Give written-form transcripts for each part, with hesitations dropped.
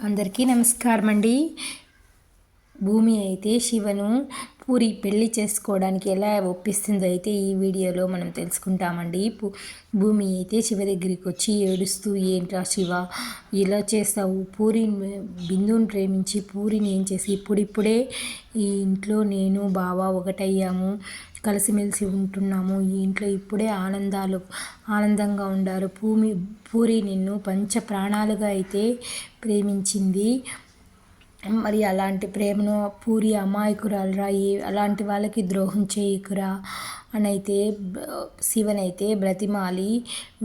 అందరికీ నమస్కారం అండి. భూమి అయితే శివను పూరి పెళ్లి చేసుకోవడానికి ఎలా ఒప్పిస్తుందో అయితే ఈ వీడియోలో మనం తెలుసుకుంటామండి. భూమి అయితే శివ దగ్గరికి వచ్చి ఏడుస్తూ, ఏంట్రా శివ ఇలా చేస్తావు, బిందుని ప్రేమించి పూరిని ఏం చేసి ఇప్పుడిప్పుడే ఈ ఇంట్లో నేను బావ ఒకటయ్యాము, కలిసిమెలిసి ఉంటున్నాము, ఈ ఇంట్లో ఇప్పుడే ఆనందంగా ఉండారు. పూరి నిన్ను పంచ ప్రాణాలుగా అయితే ప్రేమించింది. మరి అలాంటి ప్రేమను పూరి అమాయకురాలురా, అలాంటి వాళ్ళకి ద్రోహం చేయకురా అని అయితే శివనైతే బ్రతిమాలి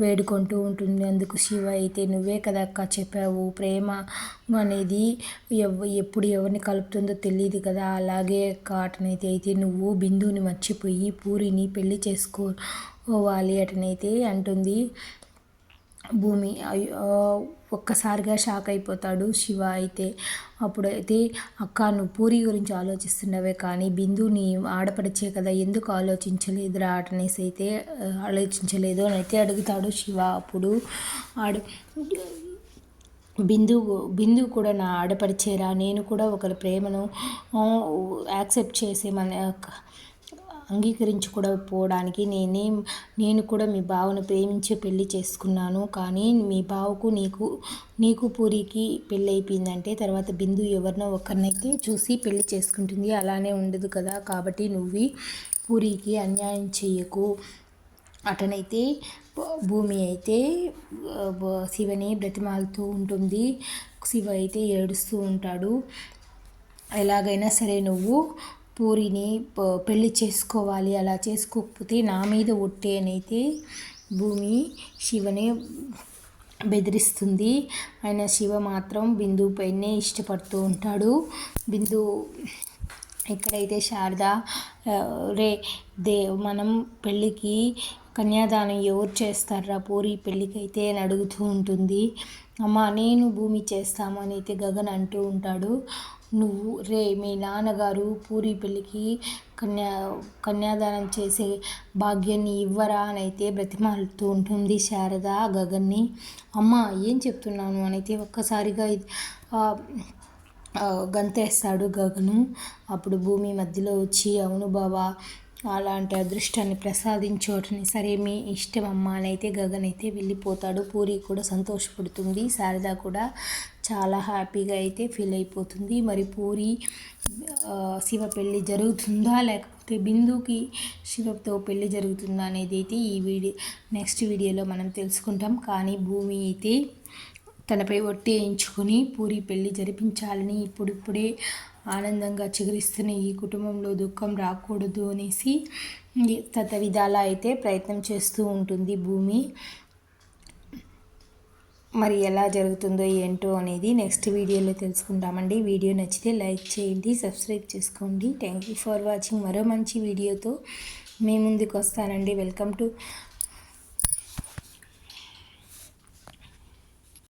వేడుకుంటూ ఉంటుంది. అందుకు శివ అయితే నువ్వే కదా అక్క చెప్పావు, ప్రేమ అనేది ఎప్పుడు ఎవరిని కలుపుతుందో తెలియదు కదా, అలాగే అక్క అయితే నువ్వు బిందుని మర్చిపోయి పూరిని పెళ్లి చేసుకోవాలి అటనైతే అంటుంది. భూమి ఒక్కసారిగా షాక్ అయిపోతాడు శివ అయితే. అప్పుడైతే అక్క నువ్వు పూరి గురించి ఆలోచిస్తున్నావే కానీ బిందుని ఆడపడిచే కదా, ఎందుకు ఆలోచించలేదురా అటనేసి అయితే ఆలోచించలేదు అని అయితే అడుగుతాడు శివ. అప్పుడు బిందు కూడా నా ఆడపడిచేరా, నేను కూడా ఒకరి ప్రేమను యాక్సెప్ట్ చేసే అంగీకరించుకోవడానికి నేను కూడా మీ బావను ప్రేమించి పెళ్లి చేసుకున్నాను. కానీ మీ బావకు నీకు పూరికి పెళ్ళి అయిపోయిందంటే తర్వాత బిందు ఎవరినో ఒకరినైతే చూసి పెళ్లి చేసుకుంటుంది, అలానే ఉండదు కదా, కాబట్టి నువ్వు పూరికి అన్యాయం చెయ్యకు అటనైతే భూమి అయితే శివని బ్రతిమాలుతూ ఉంటుంది. శివ అయితే ఏడుస్తూ ఉంటాడు. ఎలాగైనా సరే నువ్వు పూరిని పెళ్లి చేసుకోవాలి, అలా చేసుకోకపోతే నా మీద ఒట్టే అనైతే భూమి శివని బెదిరిస్తుంది. ఆయన శివ మాత్రం బిందు పైనే ఇష్టపడుతూ ఉంటాడు. బిందు ఇక్కడైతే శారద మనం పెళ్ళికి కన్యాదానం ఎవరు చేస్తారా పూరి పెళ్ళికి అయితే అని అడుగుతూ ఉంటుంది. అమ్మ నేను భూమి చేస్తాము అని అయితే గగన్ అంటూ ఉంటాడు. నువ్వు మీ నాన్నగారు పూరి పెళ్ళికి కన్యాదానం చేసే భాగ్యాన్ని ఇవ్వరా అని అయితే బ్రతిమాలుతూ ఉంటుంది శారద గగన్ని. అమ్మ ఏం చెప్తున్నాను అని అయితే ఒక్కసారిగా గంతేస్తాడు గగను. అప్పుడు భూమి మధ్యలో వచ్చి అవును బావా, అలాంటి అదృష్టాన్ని ప్రసాదించోటని, సరే మీ ఇష్టం అమ్మ అని అయితే గగన్ అయితే వెళ్ళిపోతాడు. పూరి కూడా సంతోషపడుతుంది, శారద కూడా చాలా హ్యాపీగా అయితే ఫీల్ అయిపోతుంది. మరి పూరి శివ పెళ్ళి జరుగుతుందా లేకపోతే బిందుకి శివతో పెళ్ళి జరుగుతుందా అనేది అయితే నెక్స్ట్ వీడియోలో మనం తెలుసుకుంటాం. కానీ భూమి అయితే తనపై ఒట్టి వేయించుకొని పూరి పెళ్ళి జరిపించాలని ఇప్పుడిప్పుడే ఆనందంగా చిగురిస్తున్న ఈ కుటుంబంలో దుఃఖం రాకూడదు అనేసి విధాలా అయితే ప్రయత్నం చేస్తూ ఉంటుంది భూమి. మరి ఎలా జరుగుతుందో ఏంటో అనేది నెక్స్ట్ వీడియోలో తెలుసుకుంటామండి. వీడియో నచ్చితే లైక్ చేయండి, సబ్స్క్రైబ్ చేసుకోండి. Thank you for watching. మరో మంచి వీడియోతో మీ ముందుకు వస్తానండి. Welcome to